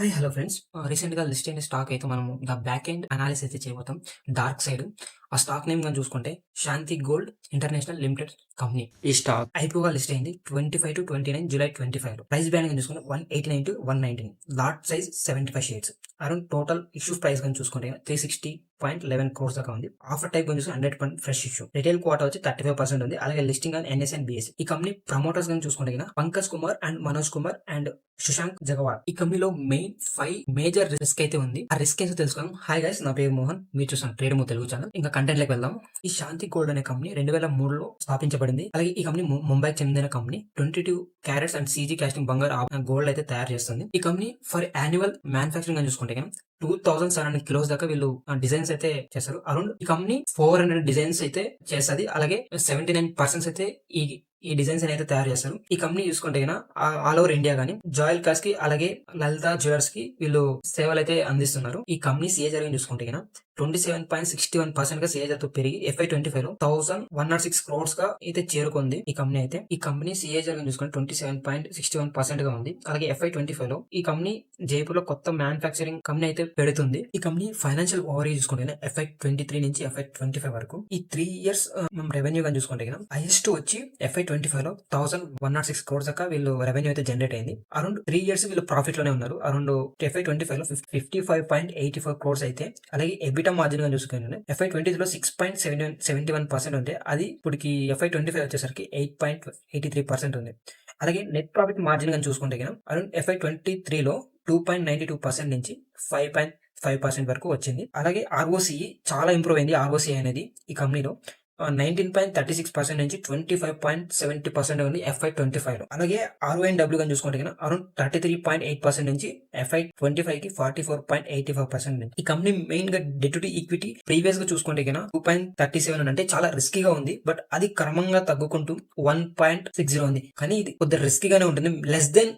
Hi hello friends. రీసెంట్‌గా list అయిన stock అయితే మనము ద బ్యాక్ ఎండ్ అనాలిసిస్ అయితే చేయబోతాం. డార్క్ సైడ్ ఆ స్టాక్ నేమ్ గాని చూసుకుంటే శాంతి గోల్డ్ ఇంటర్నేషనల్ లిమిటెడ్ కంపెనీ. ఈ స్టాక్ ఐపీఓగా లిస్ట్ అయింది 25-29 జూలై 25లో. ప్రైస్ బ్యాండ్ గాని చూసుకుంటే 189-119. Lot size 75 shares. Around total issue price గాని చూసుకుంటే 360.11 crores దాకా ఉంది. ఆఫర్ టైప్ గాని చూసుకుంటే 100% ఫ్రెష్ ఇష్యూ. రిటైల్ క్వార్టర్ వచ్చి 35% ఉంది. అలాగే listing on NSE and BSE. ఈ కంపెనీ ప్రమోటర్స్ గాని చూసుకుంటే పంకజ్ కుమార్ అండ్ మనోజ్ కుమార్ అండ్ సుశాంక్ జగవాల్. ఈ కంపెనీలో మెయిన్ 5 మేజర్ రిస్క్ అయితే ఉంది. ఆ రిస్క్ ఏంటో తెలుసుకుందాం. హాయ్ గైస్, నా పేరు మోహన్, మీరు చూసాను ట్రేడమో తెలుగు ఛానల్. ఇంకా కంటెంట్ లోకి వెళ్దాం. ఈ శాంతి గోల్డ్ అనే కంపెనీ 2003లో స్థాపించబడింది. అలాగే ఈ కంపెనీ ముంబైకి చెందిన company. 22 carats and CG casting బంగారు గోల్డ్ అయితే తయారు చేస్తుంది. ఈ కంపెనీ ఫర్ యాన్యువల్ మ్యానుఫాక్చరింగ్ అని చూసుకుంటే 2700 కిలోస్ దాకా వీళ్ళు డిజైన్స్ అయితే చేస్తారు. అరౌండ్ ఈ కంపెనీ 400 డిజైన్స్ అయితే చేస్తుంది. అలాగే 79% అయితే ఈ డిజైన్స్ అయితే తయారు చేస్తారు. ఈ కంపెనీ చూసుకుంటే ఆల్ ఓవర్ ఇండియా గానీ జాయల్ కాస్ కి అలాగే లలిత జ్యువెలర్స్ కి వీళ్ళు సేవలు అయితే అందిస్తున్నారు. ఈ కంపెనీ సిఏజర్ చూసుకుంటే 27.61% గా సిఏజర్ తో పెరిగి FY25లో 1106 crores గా అయితే చేరుకుంది ఈ కంపెనీ అయితే. ఈ కంపెనీ సిఏజర్ చూసుకుంటే 27.61% గా ఉంది. అలాగే FY25లో ఈ కంపెనీ జైపూర్ లో కొత్త మ్యానుఫాక్చరింగ్ కంపెనీ అయితే పెడుతుంది. ఈ కంపెనీ ఫైనాన్షియల్ ఓవర్ చూసుకుంటే FY23 నుంచి FY25 వరకు ఈ 3 years మనం రెవెన్యూ గా చూసుకుంటే హైయెస్ట్ వచ్చి FY25లో 1106 crores దాకా వీళ్ళు రెవెన్యూ అయితే జనరేట్ అయింది. అరౌండ్ 3 years వీళ్ళు ప్రాఫిట్ లోనే ఉన్నారు. అరౌండ్ FY25లో 55.84 crores అయితే. అలాగే ఎబిటా మార్జిన్ గా చూసుకుంటే FY20లో 6.71% ఉంటే అది ఇప్పటికి FY25 వచ్చేసరికి 8.83% ఉంది. అలాగే నెట్ ప్రాఫిట్ మార్జిన్ గా చూసుకుంటే అరౌండ్ FY23లో 2.92% నుంచి 5.5% వరకు వచ్చింది. అలాగే ROCE చాలా ఇంప్రూవ్ అయింది. ROCE అనేది ఈ కంపెనీలో 19.36% నుంచి 25.70% ఉంది FY25లో. అలాగే RONW గా చూసుకుంటే అరౌండ్ 33.8% నుంచి FY25 కి 44.85% ఉంది. ఈ కంపెనీ మెయిన్ గా డెట్ టు ఈక్విటీ ప్రీవియస్ గా చూసుకుంటే 2.37 అంటే చాలా రిస్కీగా ఉంది. బట్ అది క్రమంగా తగ్గుకుంటూ 1.60 ఉంది. కానీ ఇది కొద్దిగా రిస్కీగానే ఉంటుంది. లెస్ దెన్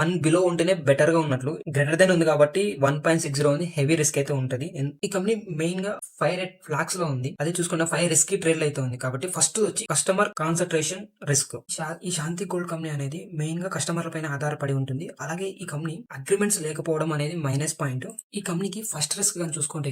1 బిలో ఉంటేనే బెటర్ గా ఉన్నట్లు. గ్రేటర్ దెన్ ఉంది కాబట్టి 1.60 ఉంది. హెవీ రిస్క్ అయితే ఉంటది. ఈ కంపెనీ మెయిన్ గా 5 రెడ్ ఫ్లాగ్స్ లో ఉంది. అదే చూసుకున్న 5 రిస్కీ ట్రేడ్ అయితే ఉంది. కాబట్టి ఫస్ట్ వచ్చి కస్టమర్ కాన్సన్ట్రేషన్ రిస్క్. ఈ శాంతి గోల్డ్ కంపెనీ అనేది మెయిన్ గా కస్టమర్ల పైన ఆధారపడి ఉంటుంది. అలాగే ఈ కంపెనీ అగ్రిమెంట్స్ లేకపోవడం అనేది మైనస్ పాయింట్. ఈ కంపెనీకి ఫస్ట్ రిస్క్ గా చూసుకుంటే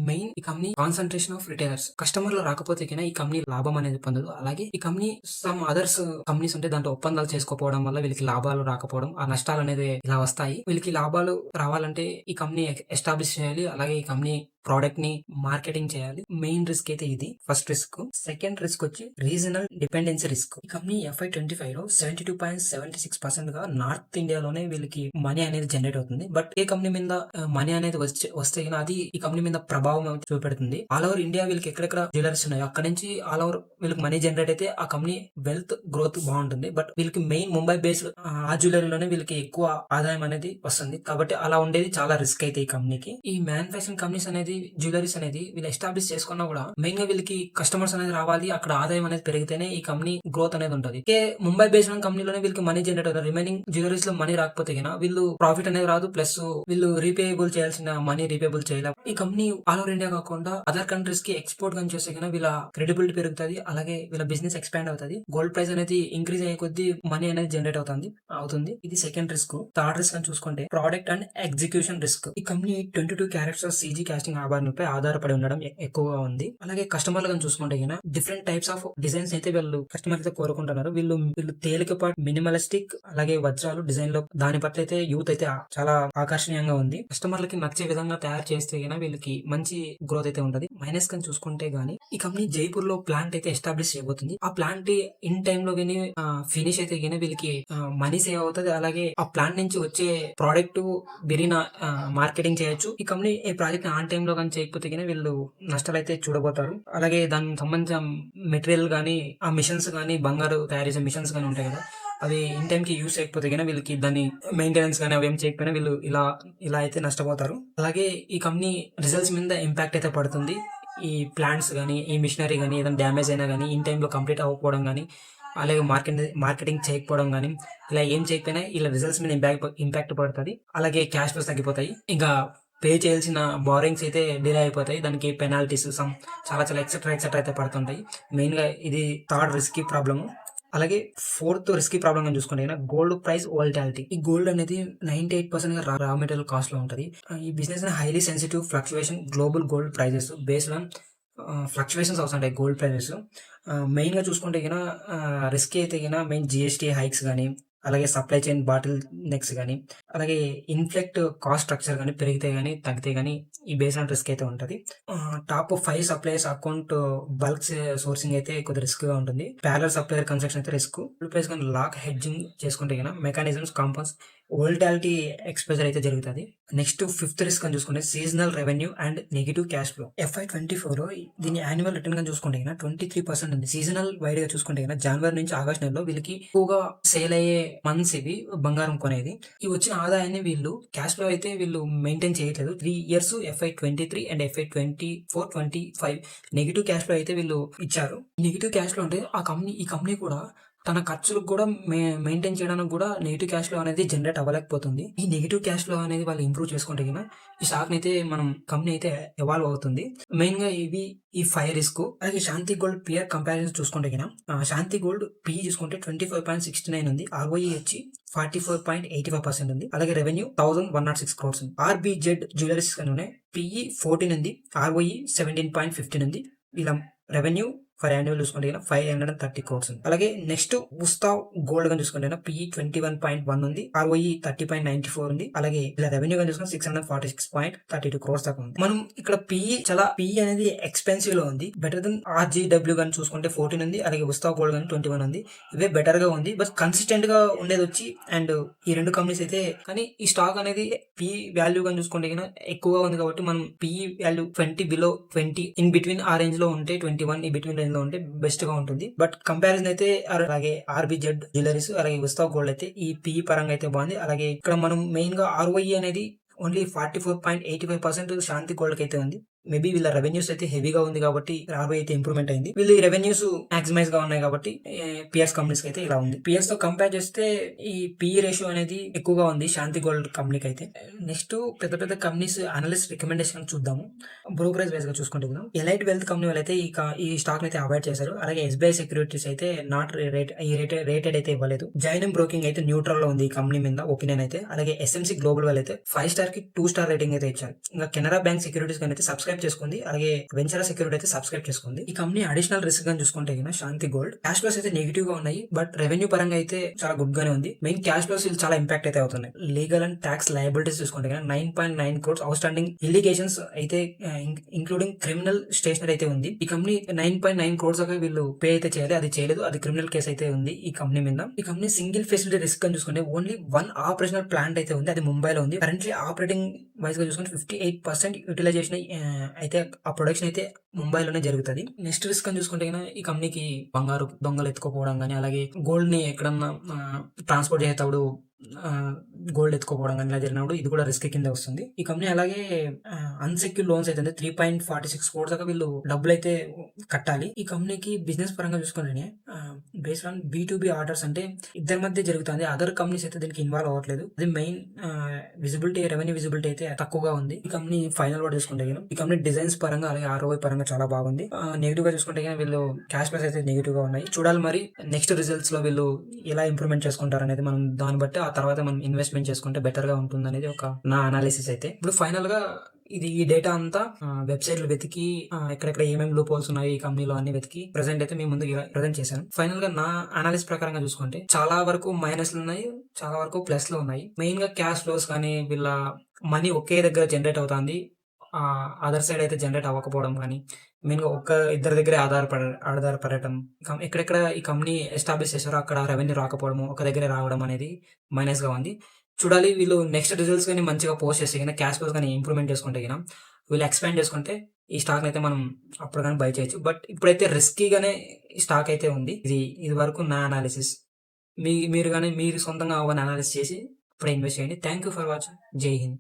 మెయిన్ ఈ కంపెనీ కాన్సన్ట్రేషన్ ఆఫ్ రిటైలర్స్. కస్టమర్లు రాకపోతే ఈ కంపెనీ లాభం అనేది పొందదు. అలాగే ఈ కంపెనీ సమ్ అదర్స్ కంపెనీస్ ఉంటే దాంట్లో ఒప్పందాలు చేసుకోకపోవడం వల్ల వీళ్ళకి లాభాలు రాకపోవడం, ఆ నష్టాలు అనేది ఇలా వస్తాయి. వీళ్ళకి లాభాలు రావాలంటే ఈ కంపెనీ ఎస్టాబ్లిష్ చేయాలి. అలాగే ఈ కంపెనీ ప్రోడక్ట్ ని మార్కెటింగ్ చేయాలి. మెయిన్ రిస్క్ అయితే ఇది ఫస్ట్ రిస్క్. సెకండ్ రిస్క్ వచ్చి రీజనల్ డిపెండెన్సీ రిస్క్. ఈ కంపెనీ FY25లో 72.76% గా నార్త్ ఇండియాలోనే వీళ్ళకి మనీ అనేది జనరేట్ అవుతుంది. బట్ ఏ కంపెనీ మీద మనీ అనేది వస్తే అది ఈ కంపెనీ మీద ప్రభావం చూపెడుతుంది. ఆల్ ఓవర్ ఇండియా వీళ్ళకి ఎక్కడెక్కడ జ్యువెలర్స్ ఉన్నాయో అక్కడ నుంచి ఆల్ ఓవర్ వీళ్ళకి మనీ జనరేట్ అయితే ఆ కంపెనీ వెల్త్ గ్రోత్ బాగుంటుంది. బట్ వీళ్ళకి మెయిన్ ముంబై బేస్డ్ ఆ జ్యువెలరీలోనే వీళ్ళకి ఎక్కువ ఆదాయం అనేది వస్తుంది. కాబట్టి అలా ఉండేది చాలా రిస్క్ అయితే ఈ కంపెనీకి. ఈ మ్యానుఫాక్చరింగ్ కంపెనీస్ అనేది జ్యువెలరీస్ అనేది వీళ్ళు ఎస్టాబ్లిష్ చేసుకున్నా కూడా మెయిన్ గా వీళ్ళకి కస్టమర్స్ అనేది రావాలి. అక్కడ ఆదాయం అనేది పెరిగితేనే ఈ కంపెనీ గ్రోత్ అనేది ఉంటుంది. ముంబై బేస్డ్ కంపెనీలోనే వీళ్ళకి మనీ జనరేట్ అవుతారు. రిమైనింగ్ జ్యువెలరీస్ లో మనీ రాకపోతే వీళ్ళు ప్రాఫిట్ అనేది రాదు. ప్లస్ వీళ్ళు రీపేయబుల్ చేయాల్సిన మనీ రీపేబుల్ చేయలేరు. ఈ కంపెనీ ఆల్ ఓవర్ ఇండియా కాకుండా అదర్ కంట్రీస్ కి ఎక్స్పోర్ట్ కానీ చేస్తే వీళ్ళ క్రెడిబిలిటీ పెరుగుతుంది. అలాగే వీళ్ళ బిజినెస్ ఎక్స్పాండ్ అవుతుంది. గోల్డ్ ప్రైస్ అనేది ఇంక్రీజ్ అయ్యే కొద్దీ మనీ అనేది జనరేట్ అవుతుంది. ఇది సెకండ్ రిస్క్. థర్డ్ రిస్క్ అని చూసుకుంటే ప్రోడక్ట్ అండ్ ఎగ్జిక్యూషన్ రిస్క్. ఈ కంపెనీ 22 క్యారెట్స్ సీజీ కాస్టింగ్ ఆభరణంపై ఆధారపడి ఉండడం ఎక్కువగా ఉంది. అలాగే కస్టమర్లను చూసుకుంటే డిఫరెంట్ టైప్స్ ఆఫ్ డిజైన్స్ అయితే వీళ్ళు కస్టమర్ అయితే కోరుకుంటున్నారు. వీళ్ళు తేలికపాటి మినిమలిస్టిక్ అలాగే వజ్రాలు డిజైన్ లో దాని పట్ల అయితే యూత్ అయితే చాలా ఆకర్షణీయంగా ఉంది. కస్టమర్లకి నచ్చే విధంగా తయారు చేస్తే వీళ్ళకి మంచి గ్రోత్ అయితే ఉంటది. మైనస్ కని చూసుకుంటే ఈ కంపెనీ జైపూర్ లో ప్లాంట్ అయితే ఎస్టాబ్లిష్ చేయబోతుంది. ఆ ప్లాంట్ ఇన్ టైమ్ లో ఫినిష్ అయితే వీళ్ళకి మనీ సేవ్ అవుతుంది. అలాగే ఆ ప్లాంట్ నుంచి వచ్చే ప్రోడక్ట్ బిరినా మార్కెటింగ్ చేయొచ్చు. ఈ కంపెనీ ఈ ప్రాజెక్ట్ ఆన్ టైమ్ లో కానీ చేయకపోతే వీళ్ళు నష్టాలు అయితే చూడబోతారు. అలాగే దానికి సంబంధించిన మెటీరియల్ గానీ ఆ మిషన్స్ గానీ బంగారు తయారు చేసే మిషన్స్ గానీ ఉంటాయి కదా, అవి ఇన్ టైం కి యూస్ చేయకపోతే వీళ్ళకి దాన్ని మెయింటెనెన్స్ కానీ అవి ఏం చేయకపోయినా వీళ్ళు ఇలా అయితే నష్టపోతారు. అలాగే ఈ కంపెనీ రిజల్ట్స్ మీద ఇంపాక్ట్ అయితే పడుతుంది. ఈ ప్లాంట్స్ కానీ ఈ మిషనరీ కానీ ఏదైనా డ్యామేజ్ అయినా కానీ ఇన్ టైంలో కంప్లీట్ అవ్వకపోవడం కానీ అలాగే మార్కెటింగ్ చేయకపోవడం కానీ ఇలా ఏం చేయకపోయినా ఇలా రిజల్ట్స్ మీద ఇంపాక్ట్ పడుతుంది. అలాగే క్యాష్ ఫ్లోస్ తగ్గిపోతాయి. ఇంకా పే చేయాల్సిన బారింగ్స్ అయితే డిలే అయిపోతాయి. దానికి పెనాల్టీస్ చాలా ఎక్సెట్రా అయితే పడుతుంటాయి. మెయిన్ గా ఇది థర్డ్ రిస్కీ ప్రాబ్లమ్. అలాగే ఫోర్త్ రిస్కీ ప్రాబ్లమ్ అని చూసుకుంటే గోల్డ్ ప్రైస్ వోల్టాలిటీ. ఈ గోల్డ్ అనేది 98% రా మెటీరియల్ కాస్ట్ లో ఉంటది. ఈ business highly sensitive fluctuation global gold prices based on fluctuations అవుతుంటాయి గోల్డ్ ప్రైజెస్. మెయిన్ గా చూసుకుంటే రిస్క్ అయితే మెయిన్ జిఎస్టీ హైక్స్ కానీ, అలాగే సప్లై చైన్ బాటిల్ నెక్స్ కానీ, అలాగే ఇన్ఫ్లెక్ట్ కాస్ట్ స్ట్రక్చర్ కానీ పెరిగితే కానీ తగ్గితే కానీ ఈ బేస్ ఆన్ రిస్క్ అయితే ఉంటుంది. Top 5 suppliers account bulk sourcing అయితే కొద్ది రిస్క్ గా ఉంటుంది. ప్యారల్ సప్లైయర్ కన్స్ట్రక్షన్ అయితే రిస్క్. ప్లేస్ కానీ లాక్ హెడ్జింగ్ చేసుకుంటే మెకానిజమ్స్ కాంపౌండ్స్ వోల్టాలిటీ ఎక్స్పోజర్ అయితే జరుగుతుంది. నెక్స్ట్ ఫిఫ్త్ రిస్క్ అని చూసుకుంటే seasonal revenue and negative cash flow. FY24 దీని యాన్యువల్ రిటర్న్ గా చూసుకుంటే 23% ఉంది. సీజనల్ వైడ్ గా చూసుకుంటే జనవరి నుంచి ఆగస్ట్ నెలలో వీళ్ళకి ఎక్కువగా సేల్ అయ్యే మంత్స్ ఇవి బంగారం కొనేది. ఈ వచ్చిన ఆదాయాన్ని వీళ్ళు క్యాష్ ఫ్లో అయితే వీళ్ళు మెయింటైన్ చేయట్లేదు. 3 years FY23 and FY24-25 negative cash flow అయితే వీళ్ళు ఇచ్చారు. నెగిటివ్ క్యాష్ ఫ్లో అంటే ఈ కంపెనీ కూడా తన ఖర్చులకు కూడా మెయింటైన్ చేయడానికి కూడా నెగిటివ్ క్యాష్ ఫ్లో అనేది జనరేట్ అవ్వలేకపోతుంది. ఈ నెగిటివ్ క్యాష్ ఫ్లో అనేది వాళ్ళు ఇంప్రూవ్ చేసుకుంటే ఈ స్టాక్ అయితే మనం కంపెనీ అయితే ఎవాల్వ్ అవుతుంది. మెయిన్ గా ఈ 5 రిస్క్. అలాగే శాంతి గోల్డ్ పియర్ కంపారిజన్ చూసుకుంటే శాంతి గోల్డ్ పిఈ చూసుకుంటే 25.69 ఉంది. ROE వచ్చి 44.85% ఉంది. అలాగే రెవెన్యూ 1106 crores ఉంది. RBZ జ్యువెలరీస్ కనునే పిఈ 14 ఉంది. ROE 17.15 ఉంది. ఇలా రెవెన్యూ ఫర్ యాన్యువల్ చూసుకుంటే 530 crores ఉంది. అలాగే నెక్స్ట్ ఉస్తావ్ గోల్డ్ గా చూసుకుంటే పిఈ 21.1 ఉంది. ROE 30.94 ఉంది. అలాగే ఇలా రెవెన్యూ గా చూసుకుంటే 646.32 crores దాకా ఉంది. మనం ఇక్కడ పిఈ అనేది ఎక్స్పెన్సివ్ లో ఉంది. బెటర్ దెన్ RGW గాని చూసుకుంటే 14 ఉంది. అలాగే ఉస్తావ్ గోల్డ్ గాని 21 ఉంది. ఇవే బెటర్ గా ఉంది. బట్ కన్సిస్టెంట్ గా ఉండేది వచ్చి అండ్ ఈ రెండు కంపెనీస్ అయితే. కానీ ఈ స్టాక్ అనేది పిఈ వాల్యూ గా చూసుకుంటే ఎక్కువగా ఉంది కాబట్టి మనం PE value 20 below 20 in between ఆ రేంజ్ లో ఉంటే 21 ఈ బిట్వీన్ రేంజ్ లో ఉంటే బెస్ట్ గా ఉంటుంది. బట్ కంపారిజన్ అయితే అలాగే RBZ జ్యువెలరీస్ అలాగే ఉస్తావ్ గోల్డ్ అయితే ఈ పిఈ పరంగా అయితే బాగుంది. అలాగే ఇక్కడ మనం మెయిన్ గా ROE అనేది ఓన్లీ 44.85% శాంతి గోల్డ్ కి అయితే ఉంది. మేబీ వీళ్ళ రెవెన్యూస్ అయితే హెవీగా ఉంది కాబట్టి ROE అయితే ఇంప్రూవ్మెంట్ అయింది. వీళ్ళు ఈ రెవెన్యూస్ మాక్సిమైజ్ గా ఉన్నాయి కాబట్టి పిఎస్ కంపెనీస్ కి అయితే ఇలా ఉంది. పిఎస్ తో కంపేర్ చేస్తే ఈ పిఈ రేషియో అనేది ఎక్కువగా ఉంది శాంతి గోల్డ్ కంపెనీకి అయితే. నెక్స్ట్ పెద్ద కంపెనీస్ అనలిస్ట్ రికమెండేషన్ చూద్దాము. బ్రోకరేజ్ వైజ్ గా చూసుకుంటే ఎలైట్ వెల్త్ కంపెనీ వాళ్ళు అయితే ఈ స్టాక్ అయితే అవాయిడ్ చేశారు. అలాగే SBI సెక్యూరిటీస్ అయితే నాట్ రేటెడ్ అయితే ఇవ్వలేదు. జైనం బ్రోకింగ్ అయితే న్యూట్రల్ లో ఉంది ఈ కంపెనీ మీద ఒపీనియన్ అయితే. అలాగే SMC గ్లోబల్ వాళ్ళు అయితే 5 స్టార్ కి 2 స్టార్ రేటింగ్ అయితే ఇచ్చారు. ఇంకా కెనరా బ్యాంక్ సెక్యూరిటీస్ అయితే సబ్స్క్రైబ్ చేసుకుంది. అలాగే వెంచరా సెక్యూరిటీ అయితే సబ్స్క్రైబ్ చేసుకుంది. ఈ కంపెనీ అడిషనల్ రిస్క్ గా చూసుకుంటే శాంతి గోల్డ్ క్యాష్ ఫ్లోస్ అయితే నెగిటివ్ గా ఉన్నాయి. బట్ రెవెన్యూ పరంగా అయితే చాలా గుడ్ గానే ఉంది. మెయిన్ క్యాష్ ఫ్లోస్ చాలా ఇంపాక్ట్ అయితే అవుతున్నాయి. లీగల్ అండ్ ట్యాక్స్ లయబిలిటీస్ చూసుకుంటే 9.9 crores అవుట్ స్టాండింగ్ ఇల్లిగేషన్స్ అయితే ఇంక్లూడింగ్ క్రిమినల్ స్టేషనరీ అయితే ఉంది. ఈ కంపెనీ 9.9 crores దాకా వీళ్ళు పే అయితే చేయాలి. అది చేయలేదు. అది క్రిమినల్ కేసు అయితే ఉంది ఈ కంపెనీ మీద. ఈ కంపెనీ సింగిల్ ఫెసిలిటీ రిస్క్ అని చూసుకుంటే ఓన్లీ 1 ఆపరేషనల్ ప్లాంట్ అయితే ఉంది. అది ముంబైలో ఉంది. కరెంట్లీ ఆపరేటింగ్ వైజ్ గా చూసుకుంటే 58% యూటిలైజేషన్ అయితే ఆ ప్రొడక్షన్ అయితే ముంబైలోనే జరుగుతుంది. నెక్స్ట్ రిస్క్ అని చూసుకుంటే ఈ కంపెనీకి బంగారు దొంగలు ఎత్తుకోపోవడం కానీ, అలాగే గోల్డ్ ని ఎక్కడన్నా ట్రాన్స్పోర్ట్ చేసేటప్పుడు గోల్డ్ ఎత్తుకోపోవడం కానీ ఇలా జరిగినప్పుడు ఇది కూడా రిస్క్ కింద వస్తుంది. ఈ కంపెనీ అలాగే అన్సెక్యూర్ లోన్స్ అయితే 3.46 crores దాకా వీళ్ళు డబ్బులు అయితే కట్టాలి. ఈ కంపెనీకి బిజినెస్ పరంగా చూసుకుంటే బేస్డ్ ఆన్ B2B ఆర్డర్స్ అంటే ఇద్దరి మధ్య జరుగుతుంది. అదర్ కంపెనీస్ అయితే దీనికి ఇన్వాల్వ్ అవ్వట్లేదు. అది మెయిన్ రెవెన్యూ విజిబిలిటీ అయితే తక్కువగా ఉంది. ఈ కంపెనీ ఫైనల్ వర్డ్ చూసుకుంటే ఈ కంపెనీ డిజైన్స్ పరంగా అలాగే ROI పరంగా చాలా బాగుంది. నెగిటివ్ గా చూసుకుంటే వీళ్ళు క్యాష్ ఫ్లోస్ అయితే నెగిటివ్ గా ఉన్నాయి. చూడాలి మరి నెక్స్ట్ రిజల్ట్స్ లో వీళ్ళు ఎలా ఇంప్రూవ్మెంట్ చేసుకుంటారు అనేది మనం దాన్ని బట్టి ఆ తర్వాత మనం ఇన్వెస్ట్మెంట్ చేసుకుంటే బెటర్ గా ఉంటుంది అనేది నా అనాలిసిస్ అయితే. ఇప్పుడు ఫైనల్ గా ఈ డేటా అంతా వెబ్సైట్లు వెతికి ఎక్కడెక్కడ ఏమేమి లూప్ హోల్స్ ఉన్నాయి ఈ కంపెనీలో అన్ని వెతికి ప్రెసెంట్ అయితే మీ ముందు ప్రెసెంట్ చేశాను. ఫైనల్ గా నా అనాలిసిస్ ప్రకారంగా చూసుకుంటే చాలా వరకు మైనస్లు ఉన్నాయి, చాలా వరకు ప్లస్ లో ఉన్నాయి. మెయిన్ గా క్యాష్ ఫ్లోస్ కానీ వీళ్ళ మనీ ఒకే దగ్గర జనరేట్ అవుతుంది. అదర్ సైడ్ అయితే జనరేట్ అవ్వకపోవడం కానీ, మెయిన్ గా ఇద్దరి దగ్గరే ఆధారపడటం, ఎక్కడెక్కడ ఈ కంపెనీ ఎస్టాబ్లిష్ చేశారో అక్కడ రెవెన్యూ రాకపోవడము, ఒక దగ్గరే రావడం అనేది మైనస్ గా ఉంది. చూడాలి వీళ్ళు నెక్స్ట్ రిజల్ట్స్ కానీ మంచిగా పోస్ట్ చేస్తే క్యాష్ ఫ్లోస్ కానీ ఇంప్రూవ్మెంట్ చేసుకుంటే వీళ్ళు ఎక్స్పాండ్ చేసుకుంటే ఈ స్టాక్ అయితే మనం అప్పుడు కానీ బై చేయొచ్చు. బట్ ఇప్పుడైతే రిస్కీగానే ఈ స్టాక్ అయితే ఉంది. ఇది వరకు నా అనాలిసిస్. మీరు సొంతంగా అవన్నీ అనాలిసిస్ చేసి ఇప్పుడే ఇన్వెస్ట్ చేయండి. Thank you for watching. జై హింద్.